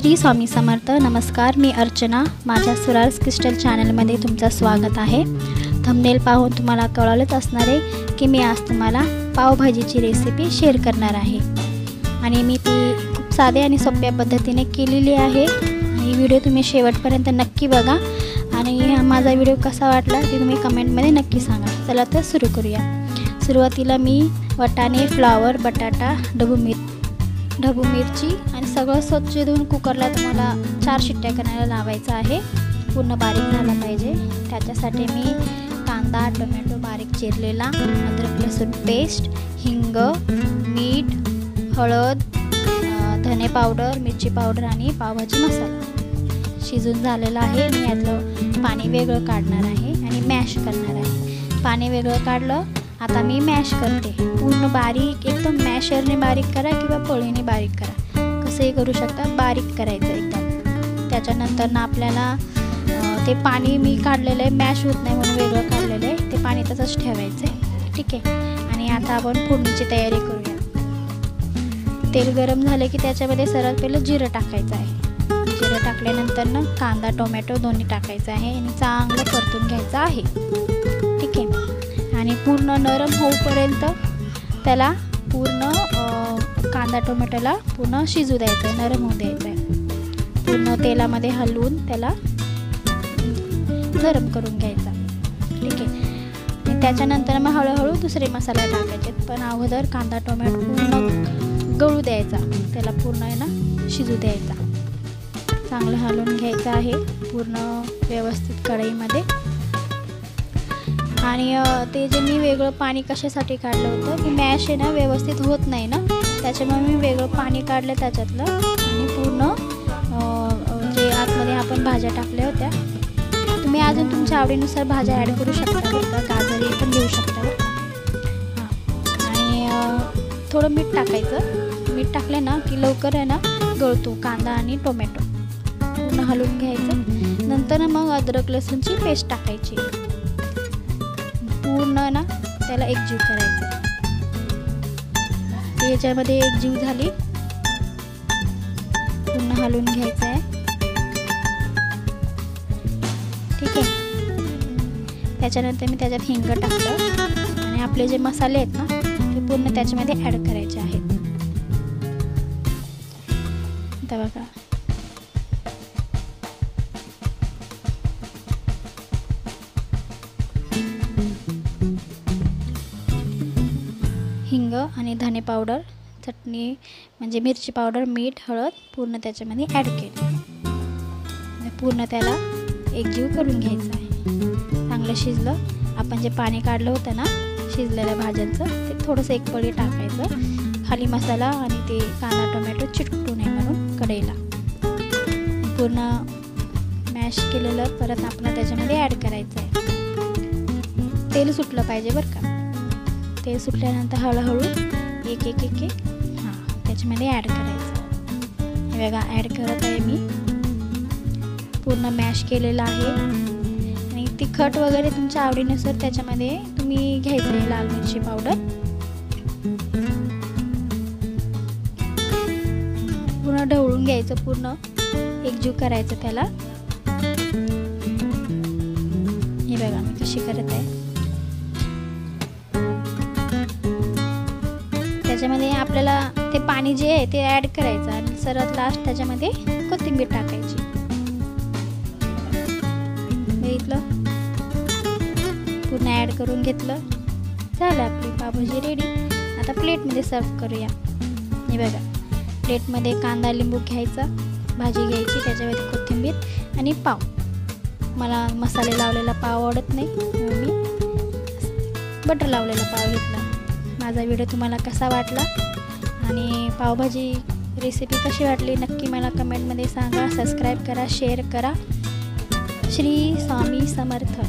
श्री स्वामी समर्थ. नमस्कार, मी अर्चना. माझ्या सुरार्स क्रिस्टल चॅनलमध्ये तुमचं स्वागत आहे. थंबनेल पाहून तुम्हाला कळलंच असणार आहे की मी आज तुम्हाला पावभाजीची रेसिपी शेअर करणार आहे आणि मी ती खूप साध्या आणि सोप्या पद्धतीने केलेली आहे. ही व्हिडिओ तुम्ही शेवटपर्यंत नक्की बघा आणि माझा व्हिडिओ कसा वाटला ते तुम्ही कमेंटमध्ये नक्की सांगा. चला तर सुरू करूया. सुरुवातीला मी वाटाणे, फ्लावर, बटाटा, ढबू मिरची आणि सगळं स्वच्छ धुवून कुकरला तुम्हाला 4 शिट्ट्या करायला लावायचं आहे. पूर्ण बारीक झाला पाहिजे. त्याच्यासाठी मी कांदा, टोमॅटो बारीक चिरलेला, अद्रक लसूण पेस्ट, हिंग, मीठ, हळद, धने पावडर, मिरची पावडर आणि पावभाजी मसाला शिजून झालेला आहे. मी यातलं पाणी वेगळं काढणार आहे आणि मॅश करणार आहे. पाणी वेगळं काढलं. आता मी मॅश करते. पूर्ण बारीक, एकदम मॅशरने बारीक करा किंवा पळीने बारीक करा, कसंही करू शकता. बारीक करायचं एकदम. त्याच्यानंतर ना आपल्याला ते पाणी मी काढलेलं आहे, मॅश होत नाही म्हणून वेगळं काढलेलं आहे, ते पाणी तसंच ठेवायचं आहे. ठीक आहे. आणि आता आपण फोडणीची तयारी करूया. तेल गरम झाले की त्याच्यामध्ये सर्वात पहिलं जिरं टाकायचं आहे. जिरं टाकल्यानंतर ना कांदा, टोमॅटो दोन्ही टाकायचं आहे आणि चांगलं परतून घ्यायचं आहे. ठीक आहे. आणि पूर्ण नरम होईपर्यंत त्याला पूर्ण कांदा टोमॅटोला पूर्ण शिजू द्यायचं आहे, नरम होऊ द्यायचं आहे. पूर्ण तेलामध्ये हलवून त्याला गरम करून घ्यायचा. ठीक आहे. आणि त्याच्यानंतर मग हळूहळू दुसरे मसाले टाकायचे, पण अगोदर कांदा टोमॅटो पूर्ण गळू द्यायचा, त्याला पूर्ण आहे ना शिजू द्यायचा. चांगलं हलवून घ्यायचं आहे पूर्ण व्यवस्थित कढईमध्ये. आणि ते जे मी वेगळं पाणी कशासाठी काढलं होतं की मॅश आहे ना व्यवस्थित होत नाही ना, त्याच्यामुळे मी वेगळं पाणी काढलं त्याच्यातलं. आणि पूर्ण जे आतमध्ये आपण भाज्या टाकल्या होत्या, तुम्ही अजून तुमच्या आवडीनुसार भाज्या ॲड करू शकता बरं का, गाजरही पण घेऊ शकता बरं का. आणि थोडं मीठ टाकायचं. मीठ टाकलं ना की लवकर आहे ना गळतो कांदा आणि टोमॅटो. पूर्ण हलवून घ्यायचं. नंतर मग अद्रक लसूणची पेस्ट टाकायची. पूर्ण ना त्याला एकजीव करायचं. याच्यामध्ये एकजीव झाली, पूर्ण हलवून घ्यायचं आहे. ठीक आहे. त्याच्यानंतर मी त्याच्यात हिंग टाकलं आणि आपले जे मसाले आहेत ना ते पूर्ण त्याच्यामध्ये ॲड करायचे आहेत. आता बघा, हिंग आणि धने पावडर, चटणी म्हणजे मिरची पावडर, मीठ, हळद पूर्ण त्याच्यामध्ये ॲड केलं. पूर्ण त्याला एकजीव करून घ्यायचं आहे. चांगलं शिजलं. आपण जे पाणी काढलं होतं ना शिजलेल्या भाज्यांचं, ते थोडंसं एक पळी टाकायचं. खाली मसाला आणि ते कांदा टोमॅटो चिटकू नये म्हणून कढईला. पूर्ण मॅश केलेलं परत आपल्याला त्याच्यामध्ये ॲड करायचं आहे. तेल सुटलं पाहिजे बरं का. तेल सुटल्यानंतर हळूहळू एक एक एक एक त्याच्यामध्ये ॲड करायचं. हे बघा, ॲड करत आहे मी. पूर्ण मॅश केलेलं आहे. आणि तिखट वगैरे तुमच्या आवडीनुसार त्याच्यामध्ये तुम्ही घ्यायचं आहे. लाल मिरची पावडर पूर्ण ढवळून घ्यायचं, पूर्ण एकजीव करायचं त्याला. हे बघा मी कशी करत आहे. त्याच्यामध्ये आपल्याला ते पाणी जे आहे ते ॲड करायचं आणि सर्वात लास्ट त्याच्यामध्ये कोथिंबीर टाकायची. बघितलं, पूर्ण ॲड करून घेतलं. झालं आपली पावभाजी रेडी. आता प्लेटमध्ये सर्व करूया. हे बघा, प्लेटमध्ये कांदा लिंबू घ्यायचा, भाजी घ्यायची, त्याच्यामध्ये कोथिंबीर आणि पाव. मला मसाले लावलेला पाव आवडत नाही म्हणून मी बटर लावलेला पाव घेतला. माझा व्हिडिओ तुम्हाला कसा वाटला आणि पावभाजी रेसिपी कशी वाटली नक्की मला कमेंटमध्ये सांगा. सबस्क्राईब करा, शेअर करा. श्री स्वामी समर्थ.